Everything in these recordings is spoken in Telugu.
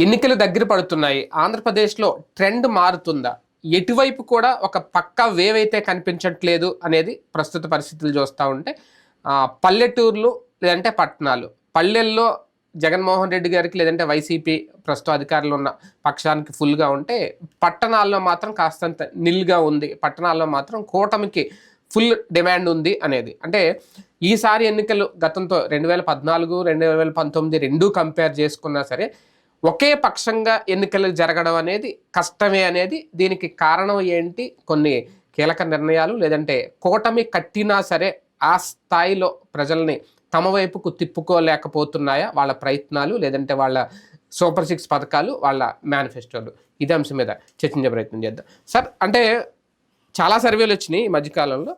ఎన్నికలు దగ్గర పడుతున్నాయి. ఆంధ్రప్రదేశ్లో ట్రెండ్ మారుతుందా? ఎటువైపు కూడా ఒక పక్కా వేవ్ అయితే కనిపించట్లేదు అనేది ప్రస్తుత పరిస్థితులు చూస్తూ ఉంటే పల్లెటూర్లు లేదంటే పట్టణాలు, పల్లెల్లో జగన్మోహన్ రెడ్డి గారికి లేదంటే వైసీపీ ప్రస్తుత అధికారులు ఉన్న పక్షానికి ఫుల్గా ఉంటే, పట్టణాల్లో మాత్రం కాస్తంత నిల్గా ఉంది. పట్టణాల్లో మాత్రం కూటమికి ఫుల్ డిమాండ్ ఉంది అనేది. అంటే ఈసారి ఎన్నికలు గతంతో 2014, 2019 రెండూ కంపేర్ చేసుకున్నా సరే ఒకే పక్షంగా ఎన్నికలు జరగడం అనేది కష్టమే అనేది దీనికి కారణం ఏంటి? కొన్ని కీలక నిర్ణయాలు, లేదంటే కూటమి కట్టినా సరే ఆ స్థాయిలో ప్రజల్ని తమ వైపుకు తిప్పుకోలేకపోతున్నాయా వాళ్ళ ప్రయత్నాలు, లేదంటే వాళ్ళ సూపర్ 6 పథకాలు, వాళ్ళ మేనిఫెస్టోలు? ఇదే అంశం మీద చర్చించే ప్రయత్నం చేద్దాం. సార్, అంటే చాలా సర్వేలు వచ్చినాయి ఈ మధ్యకాలంలో,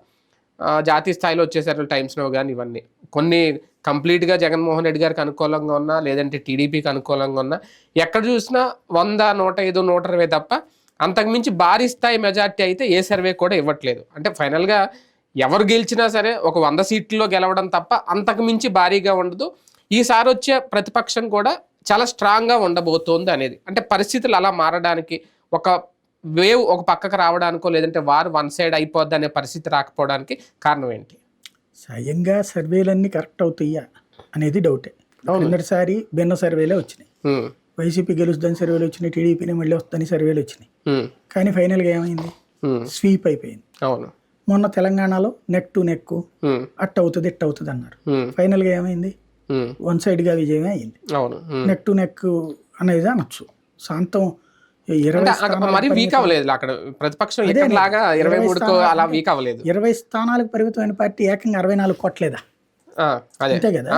జాతీయ స్థాయిలో వచ్చేసారు టైమ్స్ నౌ కానీ ఇవన్నీ. కొన్ని కంప్లీట్గా జగన్మోహన్ రెడ్డి గారికి అనుకూలంగా ఉన్నా, లేదంటే టీడీపీకి అనుకూలంగా ఉన్నా, ఎక్కడ చూసినా 100, 105, 120 తప్ప అంతకుమించి భారీ స్థాయి మెజార్టీ అయితే ఏ సర్వే కూడా ఇవ్వట్లేదు. అంటే ఫైనల్గా ఎవరు గెలిచినా సరే ఒక 100 సీట్లలో గెలవడం తప్ప అంతకుమించి భారీగా ఉండదు. ఈసారి వచ్చే ప్రతిపక్షం కూడా చాలా స్ట్రాంగ్గా ఉండబోతోంది అనేది. అంటే పరిస్థితులు అలా మారడానికి, ఒక వేవ్ ఒక పక్కకు రావడానికో, లేదంటే వారు వన్ సైడ్ అయిపోద్ది అనే పరిస్థితి రాకపోవడానికి కారణం ఏంటి? స్వయంగా సర్వేలన్నీ కరెక్ట్ అవుతాయా అనేది డౌటే. కిందటిసారి భిన్న సర్వేలే వచ్చినాయి. వైసీపీ గెలుస్తుందని సర్వేలు వచ్చినాయి, టీడీపీని మళ్ళీ వస్తుందని సర్వేలు వచ్చినాయి. కానీ ఫైనల్గా ఏమైంది? స్వీప్ అయిపోయింది. అవును. మొన్న తెలంగాణలో నెక్ టు నెక్ అట్ట అవుతుంది ఇట్ట అవుతుంది అన్నారు. ఫైనల్గా ఏమైంది? వన్ సైడ్గా విజయమే అయింది. నెక్ టు నెక్ అనేది అనొచ్చు. శాంతం 20 స్థానాలకు పరిమితమైన పార్టీ ఏకంగా 64 కొట్టలేదా? అంతే కదా.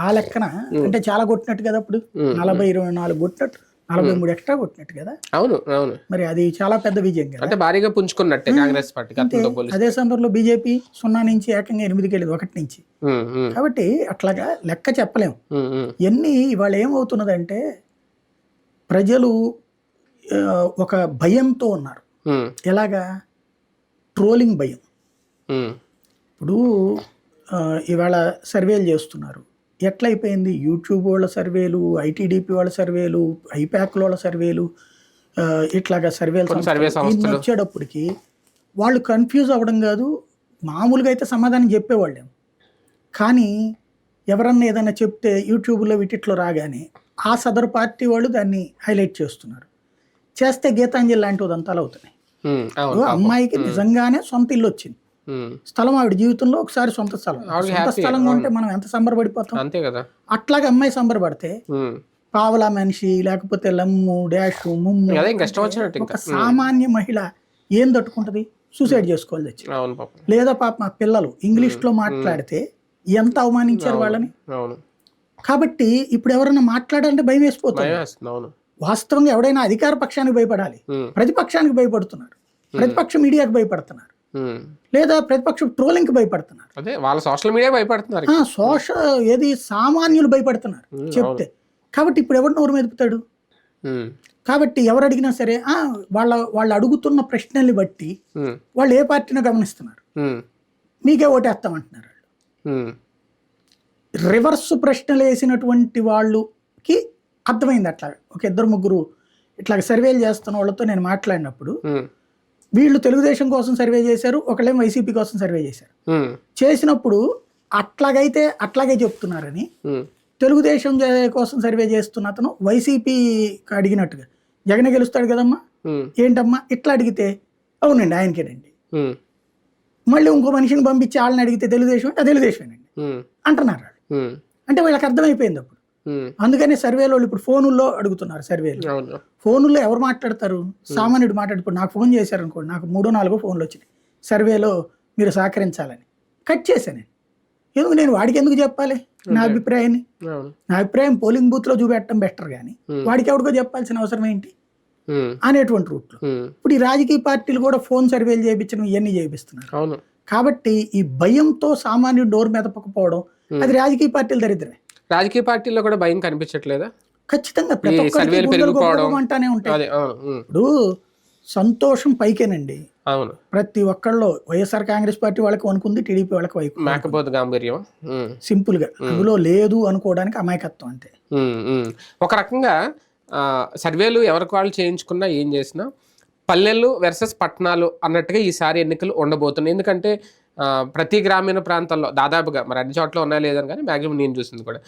ఆ లెక్కన అంటే చాలా కొట్టినట్టు కదా. అప్పుడు 40-24 కొట్టినట్టు, 43 ఎక్స్ట్రా కొట్టినట్టు కదా. అవును అవును. మరి అది చాలా పెద్ద విజయం కదా. అంటే భారీగా పుంజుకున్నట్టే కాంగ్రెస్ పార్టీ. అదే సందర్భంలో బీజేపీ 0 నుంచి ఏకంగా 8కి వెళ్ళింది, 1 నుంచి. కాబట్టి అట్లాగా లెక్క చెప్పలేము. ఎన్ని ఇవాళ ఏమవుతున్నదంటే ప్రజలు ఒక భయంతో ఉన్నారు. ఎలాగా? ట్రోలింగ్ భయం. ఇప్పుడు ఇవాళ సర్వేలు చేస్తున్నారు. ఎట్లయిపోయింది? యూట్యూబ్ వాళ్ళ సర్వేలు, ఐటీడీపీ వాళ్ళ సర్వేలు, ఐపాక్ వాళ్ళ సర్వేలు, ఇట్లాగా సర్వేలు వచ్చేటప్పటికి వాళ్ళు కన్ఫ్యూజ్ అవ్వడం కాదు, మామూలుగా అయితే సమాధానం చెప్పేవాళ్ళేం. కానీ ఎవరన్నా ఏదైనా చెప్తే యూట్యూబ్లో వీటిట్లో రాగానే ఆ సదరు పార్టీ వాళ్ళు దాన్ని హైలైట్ చేస్తున్నారు. చేస్తే గీతాంజలి లాంటి ఉదంతాలు అవుతున్నాయి. అమ్మాయికి నిజంగానే సొంత ఇల్లు వచ్చింది, స్థలం ఆవిడ జీవితంలో ఒకసారి సొంత స్థలంగా ఉంటే మనం ఎంత సంబరపడిపోతాం. అట్లాగే అమ్మాయి సంబరపడితే పావలా మనిషి, లేకపోతే లమ్ము, డాష్, ముమ్ము, ఒక సామాన్య మహిళ ఏం తట్టుకుంటది? సూసైడ్ చేసుకోవాలి వచ్చి. లేదా పాప మా పిల్లలు ఇంగ్లీష్లో మాట్లాడితే ఎంత అవమానించారు వాళ్ళని. కాబట్టి ఇప్పుడు ఎవరైనా మాట్లాడాలంటే భయం వేసిపోతుంది. వాస్తవంగా ఎవడైనా అధికార పక్షానికి భయపడాలి, ప్రతిపక్షానికి భయపడుతున్నారు, ప్రతిపక్ష మీడియాకి భయపడుతున్నారు, లేదా ప్రతిపక్ష ట్రోలింగ్కి భయపడుతున్నారు, సోషల్ మీడియా భయపడుతున్నారు, ఏది సామాన్యులు భయపడుతున్నారు చెప్తే. కాబట్టి ఇప్పుడు ఎవరు నోరు మెదుపుతాడు? కాబట్టి ఎవరు అడిగినా సరే వాళ్ళు అడుగుతున్న ప్రశ్నల్ని బట్టి వాళ్ళు ఏ పార్టీని గమనిస్తున్నారు. మీకే ఓటేస్తామంటున్నారు వాళ్ళు. రివర్స్ ప్రశ్నలు వేసినటువంటి వాళ్ళకి అర్థమైంది. అట్లా ఒక 2-3 ఇట్లా సర్వేలు చేస్తున్న వాళ్ళతో నేను మాట్లాడినప్పుడు, వీళ్ళు తెలుగుదేశం కోసం సర్వే చేశారు, ఒకళ్ళేం వైసీపీ కోసం సర్వే చేశారు. చేసినప్పుడు అట్లాగైతే అట్లాగే చెప్తున్నారని, తెలుగుదేశం కోసం సర్వే చేస్తున్న అతను వైసీపీకి అడిగినట్టుగా జగన్ గెలుస్తాడు కదమ్మా, ఏంటమ్మా ఇట్లా అడిగితే అవునండి ఆయనకేనండి, మళ్ళీ ఇంకో మనిషిని పంపించి వాళ్ళని అడిగితే తెలుగుదేశం అంటే తెలుగుదేశమేనండి అంటున్నారు. అంటే వీళ్ళకి అర్థమైపోయింది అప్పుడు. అందుకని సర్వేలో ఇప్పుడు ఫోనుల్లో అడుగుతున్నారు. సర్వేలు ఫోనుల్లో ఎవరు మాట్లాడతారు? సామాన్యుడు మాట్లాడుకో. నాకు ఫోన్ చేశారు అనుకోండి, నాకు 3-4 ఫోన్లు వచ్చినాయి, సర్వేలో మీరు సహకరించాలని. కట్ చేశాను. ఎందుకు నేను వాడికి ఎందుకు చెప్పాలి నా అభిప్రాయాన్ని? నా అభిప్రాయం పోలింగ్ బూత్ లో చూపెట్టడం బెటర్ కానీ వాడికి ఎవరికో చెప్పాల్సిన అవసరం ఏంటి అనేటువంటి రూట్లో ఇప్పుడు ఈ రాజకీయ పార్టీలు కూడా ఫోన్ సర్వేలు చేయించడం ఇవన్నీ చేయిస్తున్నారు. కాబట్టి ఈ భయంతో సామాన్యుడు డోర్ మెదపకపోవడం అది రాజకీయ పార్టీలు దరిద్రమే. రాజకీయ పార్టీల్లో కూడా భయం కనిపించట్లేదా? ఖచ్చితంగా అంటానే ఉంటాయి. ఇప్పుడు సంతోషం పైకేనండి. అవును. ప్రతి ఒక్కళ్ళు వైఎస్ఆర్ కాంగ్రెస్ పార్టీ వాళ్ళకి వణుకుంది, టీడీపీ వాళ్ళకి వైపు మేకపోతు గాంభీర్యం. సింపుల్ గా అందులో లేదు అనుకోవడానికి అమాయకత్వం అంతే. ఒక రకంగా సర్వేలు ఎవరికి వాళ్ళు చేయించుకున్నా ఏం చేసినా పల్లెలు వర్సెస్ పట్టణాలు అన్నట్టుగా ఈసారి ఎన్నికలు ఉండబోతున్నాయి. ఎందుకంటే ప్రతి గ్రామీణ ప్రాంతాల్లో దాదాపుగా, మరి అన్ని చోట్ల ఉన్నాయో లేదని కానీ మ్యాక్సిమం నేను చూసింది కూడా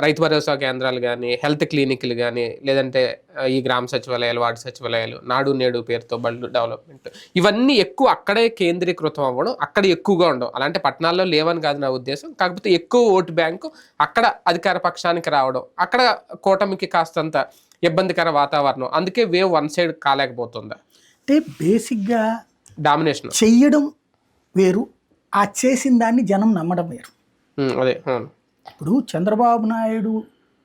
రైతు భరోసా కేంద్రాలు కానీ, హెల్త్ క్లినిక్లు కానీ, లేదంటే ఈ గ్రామ సచివాలయాలు, వార్డు సచివాలయాలు, నాడు నేడు పేరుతో బళ్ళు డెవలప్మెంట్, ఇవన్నీ ఎక్కువ అక్కడే కేంద్రీకృతం అవ్వడం, అక్కడ ఎక్కువగా ఉండవు. అలాంటి పట్టణాల్లో లేవని కాదు నా ఉద్దేశం. కాకపోతే ఎక్కువ ఓటు బ్యాంకు అక్కడ అధికార పక్షానికి రావడం, అక్కడ కూటమికి కాస్తంత ఇబ్బందికర వాతావరణం, అందుకే వేవ్ వన్ సైడ్ కాలేకపోతుందా? అంటే బేసిక్గా డామినేషన్ చెయ్యడం వేరు, ఆ చేసిన దాన్ని జనం నమ్మడం వేరు. అదే ఇప్పుడు చంద్రబాబు నాయుడు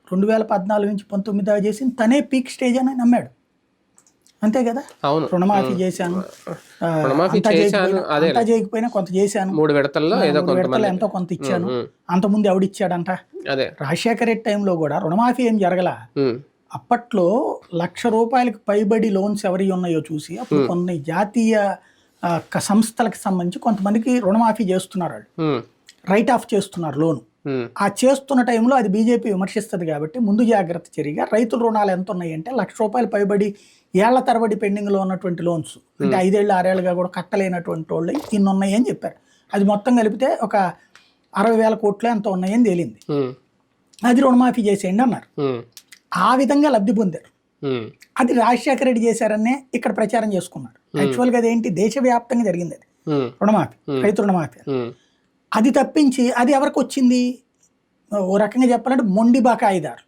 2014 నుంచి 19 దాకా చేసింది తనే పీక్ స్టేజ్ అని నమ్మాడు, అంతే కదా. అవును, రుణమాఫీ చేశాను, అంతా చేయకపోయినా కొంత చేశాను, 3 విడతల్లో ఎంతో కొంత ఇచ్చాను, అంతకుముందు ఎవడిచ్చాడంట. రాజశేఖర రెడ్డి టైంలో కూడా రుణమాఫీ ఏం జరగల. అప్పట్లో ₹1,00,000 పైబడి లోన్స్ ఎవరి ఉన్నాయో చూసి అప్పుడు కొన్ని జాతీయ సంస్థలకు సంబంధించి కొంతమందికి రుణమాఫీ చేస్తున్నారు, వాళ్ళు రైట్ ఆఫ్ చేస్తున్నారు లోను. ఆ చేస్తున్న టైంలో అది బీజేపీ విమర్శిస్తుంది కాబట్టి ముందు జాగ్రత్త చర్యగా రైతుల రుణాలు ఎంత ఉన్నాయంటే ₹1,00,000 పైబడి ఏళ్ల తరబడి పెండింగ్లో ఉన్నటువంటి లోన్స్, అంటే 5 ఏళ్ళు 6 ఏళ్ళుగా కూడా కట్టలేనటువంటి వాళ్ళు ఇన్ని ఉన్నాయి అని చెప్పారు. అది మొత్తం కలిపితే ఒక 60,000 కోట్లు ఎంత ఉన్నాయని తేలింది. అది రుణమాఫీ చేసేయండి అన్నారు. ఆ విధంగా లబ్ధి పొందారు. అది రాజశేఖర రెడ్డి చేశారనే ఇక్కడ ప్రచారం చేసుకున్నారు. యాక్చువల్గా అదేంటి, దేశవ్యాప్తంగా జరిగింది అది రుణమాఫీ, రైతు రుణమాఫీ. అది తప్పించి అది ఎవరికి వచ్చింది, ఓ రకంగా చెప్పాలంటే మొండి బకాయిదారు,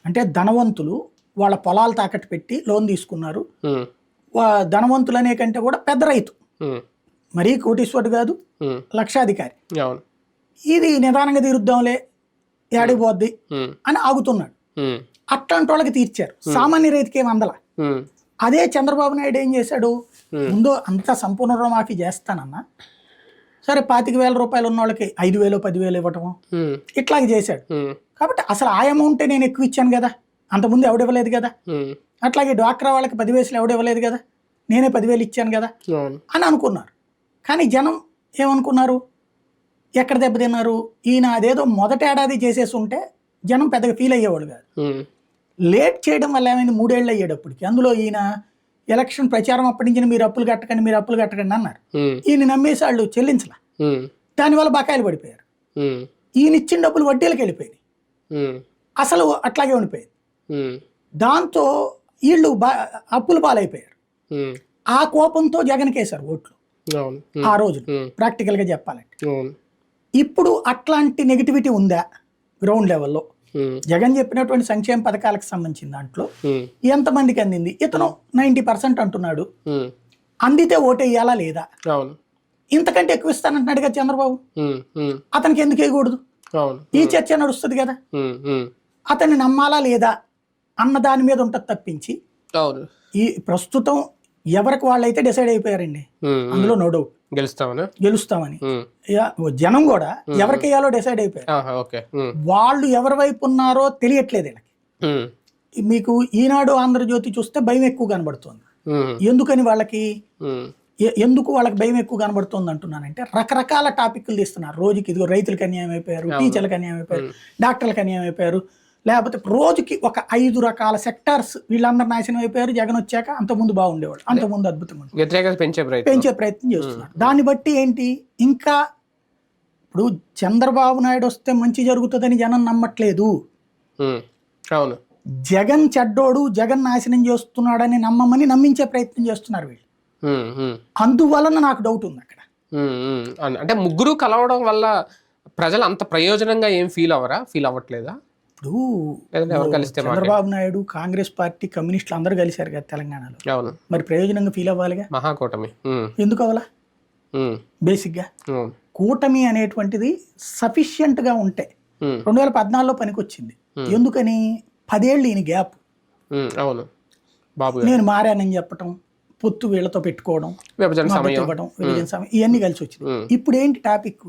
అంటే ధనవంతులు వాళ్ళ పొలాలు తాకట్టు పెట్టి లోన్ తీసుకున్నారు. ధనవంతులు అనే కంటే కూడా పెద్ద రైతు, మరీ కోటీశ్వరుడు కాదు, లక్షాధికారి, ఇది నిదానంగా తీరుద్దాంలే ఏడిపోద్ది అని ఆగుతున్నాడు. అట్లాంటి వాళ్ళకి తీర్చారు, సామాన్య రైతుకి ఏం అందల. అదే చంద్రబాబు నాయుడు ఏం చేశాడు, ముందు అంతా సంపూర్ణ రుణమాఫీ చేస్తానన్నా సరే, ₹25,000 ఉన్న వాళ్ళకి 5,000 10,000 ఇవ్వటము ఇట్లాగే చేశాడు. కాబట్టి అసలు ఆ అమౌంటే నేను ఎక్కువ ఇచ్చాను కదా, అంతకుముందు ఎవడివ్వలేదు కదా. అట్లాగే డ్వాక్రా వాళ్ళకి 10,000 ఎవడివ్వలేదు కదా, నేనే 10,000 ఇచ్చాను కదా అని అనుకున్నారు. కానీ జనం ఏమనుకున్నారు, ఎక్కడ దెబ్బతిన్నారు, ఈయన అదేదో మొదటి ఏడాది చేసేసి ఉంటే జనం పెద్దగా ఫీల్ అయ్యేవాడు కాదు. లేట్ చేయడం వల్ల ఏమైంది, 3 ఏళ్ళు అయ్యేటప్పటికి అందులో ఈయన ఎలక్షన్ ప్రచారం అప్పటి నుంచి మీరు అప్పులు కట్టకండి అన్నారు. ఈయన నమ్మేసి వాళ్ళు చెల్లించలా, దానివల్ల బకాయిలు పడిపోయారు. ఈయన ఇచ్చిన డబ్బులు వడ్డీలకు వెళ్ళిపోయింది, అసలు అట్లాగే ఉండిపోయింది. దాంతో వీళ్ళు అప్పులు పాలైపోయారు. ఆ కోపంతో జగన్ కేసారు ఓట్లు ఆ రోజు, ప్రాక్టికల్ గా చెప్పాలంటే. ఇప్పుడు అట్లాంటి నెగిటివిటీ ఉందా గ్రౌండ్ లెవెల్లో? జగన్ చెప్పినటువంటి సంక్షేమ పథకాలకు సంబంధించిన దాంట్లో ఎంతమందికి అందింది? ఇతను 90% అంటున్నాడు. అందితే ఓటేయాలా లేదా? ఇంతకంటే ఎక్కువ ఇస్తానంటున్నాడు కదా చంద్రబాబు, అతనికి ఎందుకు వేయకూడదు? ఈ చర్చ నడుస్తుంది కదా. అతన్ని నమ్మాలా లేదా అన్న దాని మీద ఉంటుంది తప్పించి, ఈ ప్రస్తుతం ఎవరికి వాళ్ళైతే డిసైడ్ అయిపోయారండి, అందులో నో డౌట్ గెలుస్తామని. జనం కూడా ఎవరికి వేయాలో డిసైడ్ అయిపోయారు. వాళ్ళు ఎవరి వైపు ఉన్నారో తెలియట్లేదు వీళ్ళకి. మీకు ఈనాడు ఆంధ్రజ్యోతి చూస్తే భయం ఎక్కువ కనబడుతుంది. ఎందుకని ఎందుకు వాళ్ళకి భయం ఎక్కువ కనబడుతుంది అంటున్నానంటే, రకరకాల టాపిక్లు తీస్తున్నారు రోజుకి. ఇదిగో రైతులకు అన్యాయం అయిపోయారు, టీచర్లకు అన్యాయం అయిపోయారు, డాక్టర్లకు అన్యాయం అయిపోయారు, లేకపోతే రోజుకి ఒక 5 రకాల సెక్టార్స్ వీళ్ళందరూ నాశనం అయిపోయారు. జగన్ వచ్చాక అంతకుముందు బాగుండేవాడు, అంతకుముందు అద్భుతంగా పెంచే ప్రయత్నం చేస్తున్నారు. దాన్ని బట్టి ఏంటి, ఇంకా ఇప్పుడు చంద్రబాబు నాయుడు వస్తే మంచి జరుగుతుందని జనం నమ్మట్లేదు. జగన్ చెడ్డోడు, జగన్ నాశనం చేస్తున్నాడని నమ్మించే ప్రయత్నం చేస్తున్నారు వీళ్ళు. అందువలన నాకు డౌట్ ఉంది అక్కడ. అంటే ముగ్గురు కలవడం వల్ల ప్రజలు అంత ప్రయోజనంగా ఏం ఫీల్ అవ్వట్లేదా? ఇప్పుడు చంద్రబాబు నాయుడు, కాంగ్రెస్ పార్టీ, కమ్యూనిస్టులు అందరూ కలిశారు కదా తెలంగాణలో, మరి ప్రయోజనంగా ఫీల్ అవ్వాలిగా. మహాకూటమి ఎందుకు అవ్వాలా? బేసిక్ గా కూటమి అనేటువంటిది సఫిషియంట్ గా ఉంటే 2014లో పనికొచ్చింది. ఎందుకని 10 ఏళ్ళు ఈయన గ్యాప్, నేను మారానని చెప్పటం, పొత్తు వీళ్ళతో పెట్టుకోవడం, ఇవ్వడం, ఇవన్నీ కలిసి వచ్చింది. ఇప్పుడు ఏంటి టాపిక్,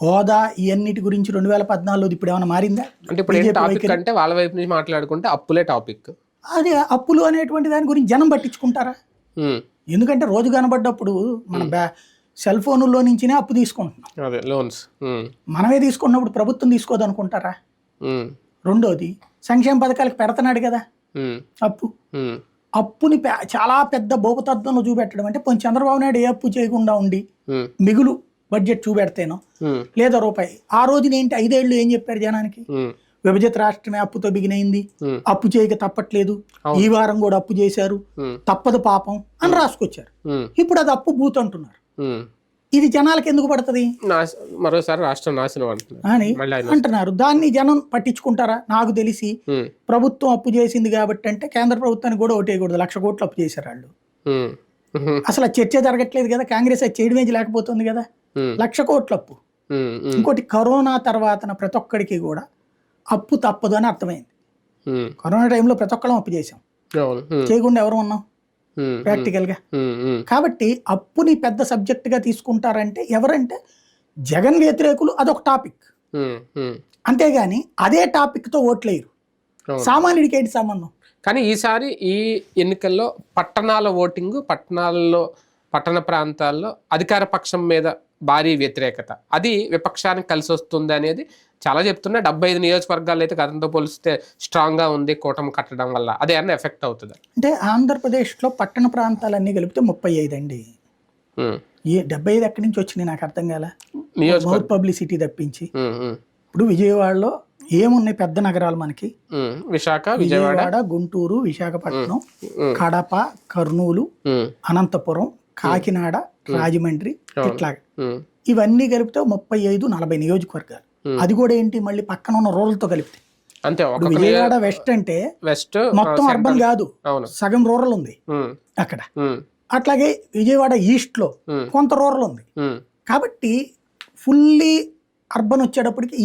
హోదా, ఇవన్నిటి గురించి 2014లో ఇప్పుడు ఏమైనా మారిందా? అంటే ఇప్పుడు టాపిక్ అంటే వాళ్ళ వైపు నుంచి మాట్లాడుకుంటే అప్పులే టాపిక్. అది అప్పులు అనేటువంటి దాని గురించి జనం పట్టించుకుంటారా? ఉమ్, ఎందుకంటే రోజు కనబడ్డప్పుడు మన సెల్ ఫోనుల్లో నుంచినే అప్పు తీసుకుంటున్నాం. అదే లోన్స్. మనమే తీసుకున్నప్పుడు ప్రభుత్వం తీసుకోదు అనుకుంటారా? రెండోది సంక్షేమ పథకాలకు పెడుతున్నాడు కదా అప్పు. అప్పుని చాలా పెద్ద భూపతత్వంలో చూపెట్టడం అంటే పోనీ చంద్రబాబు నాయుడు ఏ అప్పు చేయకుండా ఉండి మిగులు బడ్జెట్ చూపెడితేనో లేదా రూపాయి. ఆ రోజున ఏంటి 5 ఏళ్ళు ఏం చెప్పారు జనానికి? విభజిత రాష్ట్రమే అప్పుతో బిగినైంది, అప్పు చేయక తప్పట్లేదు, ఈ వారం కూడా అప్పు చేశారు, తప్పదు పాపం అని రాసుకొచ్చారు. ఇప్పుడు అది అప్పు బూత్ అంటున్నారు. ఇది జనాలకు ఎందుకు పడుతుంది? మరోసారి రాష్ట్రం నాశనం అని అంటున్నారు. దాన్ని జనం పట్టించుకుంటారా? నాకు తెలిసి ప్రభుత్వం అప్పు చేసింది కాబట్టి అంటే కేంద్ర ప్రభుత్వానికి కూడా ఓటేయకూడదు. 1,00,000 కోట్లు అప్పు చేశారు వాళ్ళు. అసలు చర్చ జరగట్లేదు కదా, కాంగ్రెస్ అది చేయడమే లేకపోతుంది కదా. 1,00,000 కోట్ల అప్పు. ఇంకోటి కరోనా తర్వాత ప్రతి ఒక్కడికి కూడా అప్పు తప్పదు అని అర్థమైంది. కరోనా టైంలో ప్రతి ఒక్కళ్ళం అప్పు చేసాం, చేయకుండా ఎవరు ఉన్నాం ప్రాక్టికల్ గా. కాబట్టి అప్పుని పెద్ద సబ్జెక్ట్ గా తీసుకుంటారంటే ఎవరంటే జగన్ వ్యతిరేకులు, అదొక టాపిక్. అంతేగాని అదే టాపిక్ తో ఓట్లేరు. సామాన్యుడికి ఏంటి సంబంధం? కానీ ఈసారి ఈ ఎన్నికల్లో పట్టణాల ఓటింగ్, పట్టణ ప్రాంతాల్లో అధికార పక్షం మీద భారీ వ్యతిరేకత, అది విపక్షానికి కలిసి వస్తుంది అనేది చాలా చెప్తున్నా. 75 నియోజకవర్గాల్లో అయితే గతంతో పోలిస్తే స్ట్రాంగ్ గా ఉంది కూటమి కట్టడం వల్ల. అదే అన్న ఎఫెక్ట్ అవుతుంది అంటే ఆంధ్రప్రదేశ్లో పట్టణ ప్రాంతాలన్నీ కలిపితే 35 అండి. ఏ 75 ఎక్కడి నుంచి వచ్చినాయి నాకు అర్థం కాల. మౌత్ పబ్లిసిటీ తప్పించి. ఇప్పుడు విజయవాడలో ఏమున్నాయి పెద్ద నగరాలు మనకి? విజయవాడ, గుంటూరు, విశాఖపట్నం, కడప, కర్నూలు, అనంతపురం, కాకినాడ, రాజమండ్రి, ఇట్లాగా ఇవన్నీ కలిపితే 35-40 నియోజకవర్గాలు. అది కూడా ఏంటి మళ్ళీ పక్కన ఉన్న రూరల్ తో కలిపితే. అంతే. విజయవాడ వెస్ట్ అంటే మొత్తం అర్బన్ కాదు, సగం రూరల్ ఉంది అక్కడ. అట్లాగే విజయవాడ ఈస్ట్ లో కొంత రూరల్ ఉంది. కాబట్టి ఫుల్లీ అర్బన్ వచ్చేటప్పటికి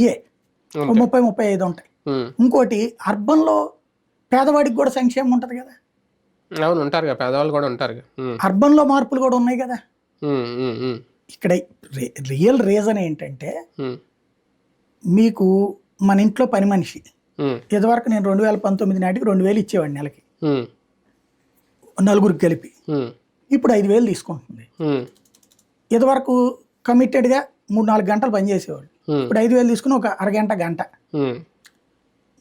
30-35 ఉంటాయి. ఇంకోటి అర్బన్ లో పేదవాడికి కూడా సంక్షేమం ఉంటది కదా. అవును, ఉంటారు కదా, పేదవాళ్ళు కూడా ఉంటారు. అర్బన్ లో మార్పులు కూడా ఉన్నాయి కదా. ఇక్కడ రియల్ రీజన్ ఏంటంటే మీకు మన ఇంట్లో పని మనిషి ఇదివరకు నేను 2019 నాటికి 2,000 ఇచ్చేవాడిని నెలకి, నలుగురికి కలిపి. ఇప్పుడు 5,000 తీసుకుంటుంది. ఇదివరకు కమిటెడ్గా 3-4 గంటలు పనిచేసేవాడు, ఇప్పుడు 5,000 తీసుకుని ఒక అరగంట గంట.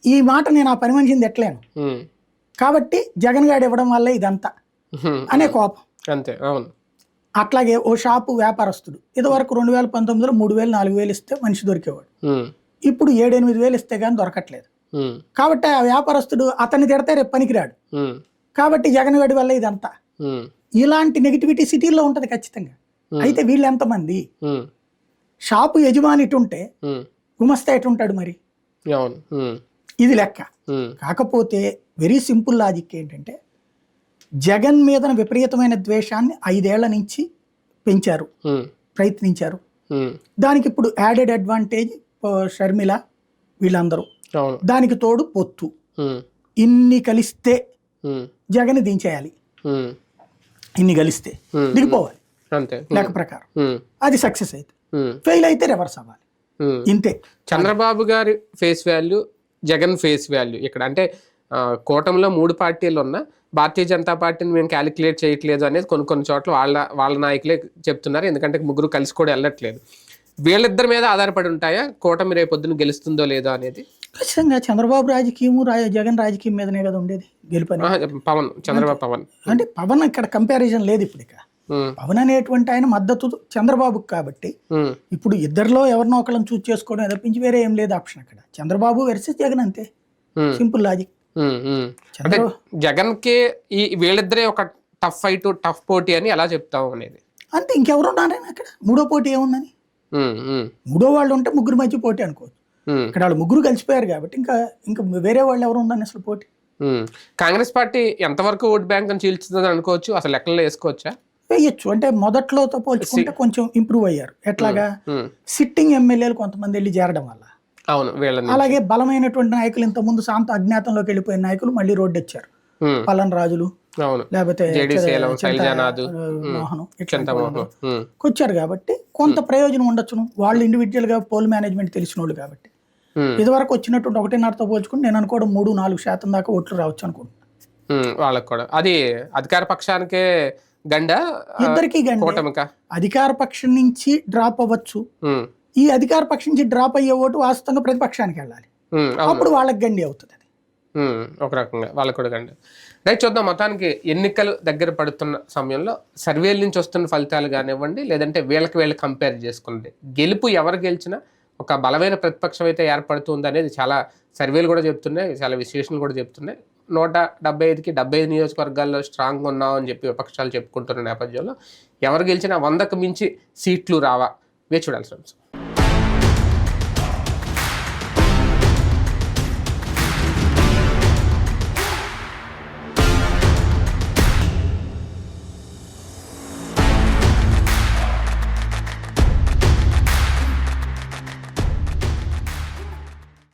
ఈ మాట నేను ఆ పని మనిషిని తిట్టలేను. కాబట్టి జగన్ గారు ఇవ్వడం వల్ల ఇదంతా అనే కోపం. అంతే. అవును. అట్లాగే ఓ షాపు వ్యాపారస్తుడు ఇదివరకు 2019లో 3,000-4,000 ఇస్తే మనిషి దొరికేవాడు, ఇప్పుడు 7-8,000 ఇస్తే కానీ దొరకట్లేదు. కాబట్టి ఆ వ్యాపారస్తుడు అతన్ని తిడితే రేపు పనికిరాడు. కాబట్టి జగన్ గడి వల్ల ఇదంతా. ఇలాంటి నెగిటివిటీ సిటీల్లో ఉంటది ఖచ్చితంగా. అయితే వీళ్ళు ఎంతమంది? షాపు యజమాని ఇటుంటే గుమస్తా ఎటుంటాడు మరి? ఇది లెక్క. కాకపోతే వెరీ సింపుల్ లాజిక్ ఏంటంటే జగన్ మీద విపరీతమైన ద్వేషాన్ని 5 ఏళ్ల నుంచి పెంచారు, ప్రయత్నించారు. దానికి ఇప్పుడు యాడెడ్ అడ్వాంటేజ్ షర్మిల వీళ్ళందరూ, దానికి తోడు పొత్తు. ఇన్ని కలిస్తే జగన్ దించేయాలి, ఇన్ని కలిస్తే దిగిపోవాలి లెక్క ప్రకారం. అది సక్సెస్ అయితే, ఫెయిల్ అయితే రివర్స్ అవ్వాలి. ఇంతే. చంద్రబాబు గారి face value, Jagan face value ఇక్కడ అంటే కూటమిలో 3 పార్టీలు ఉన్నా భారతీయ జనతా పార్టీని మేము క్యాలిక్యులేట్ చేయట్లేదు అనేది కొన్ని చోట్ల వాళ్ళ నాయకులే చెప్తున్నారు. ఎందుకంటే ముగ్గురు కలిసి కూడా వెళ్ళట్లేదు. వీళ్ళిద్దరి మీద ఆధారపడి ఉంటాయా కూటమి రేపొద్దున గెలుస్తుందో లేదో అనేది? ఖచ్చితంగా చంద్రబాబు రాజకీయము జగన్ రాజకీయం మీదనే కదా ఉండేది గెలుపని. పవన్ అంటే పవన్ ఇక్కడ కంపారిజన్ లేదు. ఇప్పుడు ఇక పవన్ అనేటువంటి ఆయన మద్దతు చంద్రబాబుకి కాబట్టి ఇప్పుడు ఇద్దరిలో ఎవరినో ఒకళ్ళని చూస్ చేసుకోవడం తప్పించి వేరే ఏం లేదు ఆప్షన్ అక్కడ. చంద్రబాబు వర్సెస్ జగన్, అంతే. Simple logic. అంటే జగన్ కి వీళ్ళిద్దరే ఒక టఫ్ ఫైట్, టఫ్ పోటీ అని ఎలా చెప్తావు అనేది? అంతే. ఇంకెవరు ఉన్నారని అక్కడ మూడో పోటీ ఏముందని? మూడో వాళ్ళు ఉంటే ముగ్గురు మధ్య పోటీ అనుకోవచ్చు. ఇక్కడ వాళ్ళు ముగ్గురు కలిసిపోయారు కాబట్టి ఇంకా వేరే వాళ్ళు ఎవరు ఉందని అసలు పోటీ. కాంగ్రెస్ పార్టీ ఎంతవరకు ఓట్ బ్యాంక్ అని చీల్చుతుంది అనుకోవచ్చు, అసలు లెక్కల్లో వేసుకోవచ్చా? వేయచ్చు. అంటే మొదట్లోతో పోల్చుకుంటే కొంచెం ఇంప్రూవ్ అయ్యారు. ఎట్లాగా? సిట్టింగ్ ఎమ్మెల్యేలు కొంతమంది వెళ్ళి చేరడం వల్ల. అవును. అలాగే బలమైనటువంటి నాయకులు, ఇంత ముందు శాంత అజ్ఞాతంలోకి వెళ్ళిపోయిన నాయకులు మళ్ళీ రోడ్డు వచ్చారు. పల్లన్ రాజులు, లేకపోతే మోహన్, వచ్చారు కాబట్టి కొంత ప్రయోజనం ఉండొచ్చును. వాళ్ళు ఇండివిజువల్ గా పోల్ మేనేజ్మెంట్ తెలిసిన వాళ్ళు కాబట్టి. ఇదివరకు వచ్చినటువంటి 1.5తో పోల్చుకుని నేను అనుకోవడం 3-4% దాకా ఓట్లు రావచ్చు అనుకుంటున్నాను. వాళ్ళకి కూడా అది అధికార పక్షానికే గండ ఇద్దరికి గండి. కూటమిక అధికార పక్షం నుంచి డ్రాప్ అవ్వచ్చు, ఈ అధికార పక్షం నుంచి డ్రాప్ అయ్యే ఓటు వాస్తవంగా ప్రతిపక్షానికి వెళ్ళాలి, అప్పుడు వాళ్ళకి గండి అవుతుంది. ఒక రకంగా వాళ్ళకి కూడా గండి. రైట్, చూద్దాం. మొత్తానికి ఎన్నికలు దగ్గర పడుతున్న సమయంలో సర్వేల నుంచి వస్తున్న ఫలితాలు కానివ్వండి, లేదంటే వీళ్ళకి కంపేర్ చేసుకుంటే గెలుపు ఎవరు గెలిచినా ఒక బలమైన ప్రతిపక్షం అయితే ఏర్పడుతుంది అనేది చాలా సర్వేలు కూడా చెప్తున్నాయి, చాలా విశ్లేషణలు కూడా చెప్తున్నాయి. 175కి 75 నియోజకవర్గాల్లో స్ట్రాంగ్గా ఉన్నాం అని చెప్పి విపక్షాలు చెప్పుకుంటున్న నేపథ్యంలో ఎవరు గెలిచినా 100కు మించి సీట్లు రావా, వేచి చూడాల్సి